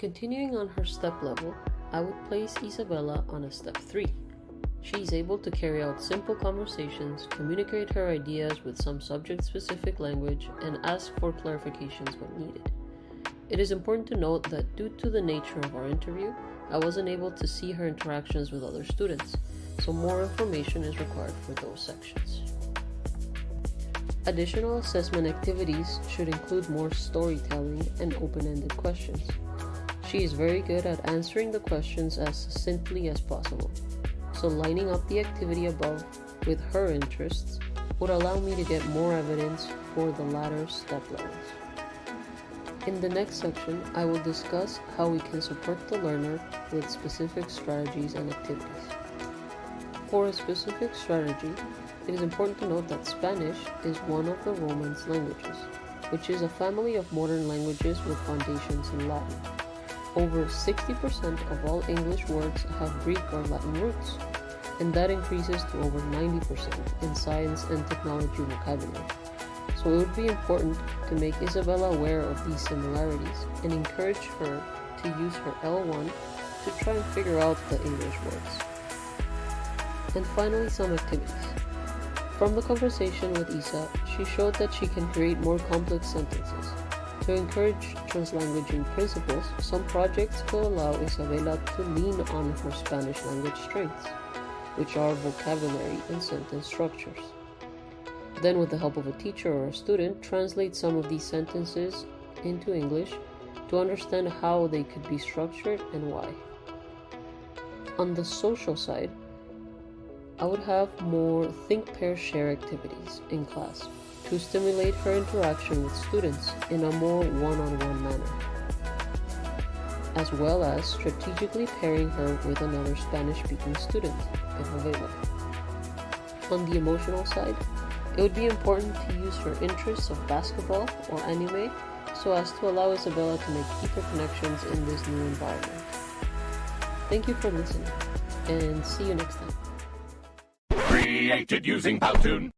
Continuing on her step level, I would place Isabella on a step 3. She is able to carry out simple conversations, communicate her ideas with some subject-specific language, and ask for clarifications when needed. It is important to note that due to the nature of our interview, I wasn't able to see her interactions with other students, so more information is required for those sections. Additional assessment activities should include more storytelling and open-ended questions. She is very good at answering the questions as succinctly as possible, so lining up the activity above with her interests would allow me to get more evidence for the latter step levels. In the next section, I will discuss how we can support the learner with specific strategies and activities. For a specific strategy, it is important to note that Spanish is one of the Romance languages, which is a family of modern languages with foundations in Latin. Over 60% of all English words have Greek or Latin roots, and that increases to over 90% in science and technology vocabulary. So it would be important to make Isabella aware of these similarities and encourage her to use her L1 to try and figure out the English words. And finally, some activities. From the conversation with Isa, she showed that she can create more complex sentences. To encourage translanguaging principles, some projects will allow Isabella to lean on her Spanish language strengths, which are vocabulary and sentence structures. Then, with the help of a teacher or a student, translate some of these sentences into English to understand how they could be structured and why. On the social side, I would have more think, pair, share activities in class to stimulate her interaction with students in a more one-on-one manner, as well as strategically pairing her with another Spanish-speaking student, if available. On the emotional side, it would be important to use her interests of basketball or anime so as to allow Isabella to make deeper connections in this new environment. Thank you for listening, and see you next time. Created using Powtoon.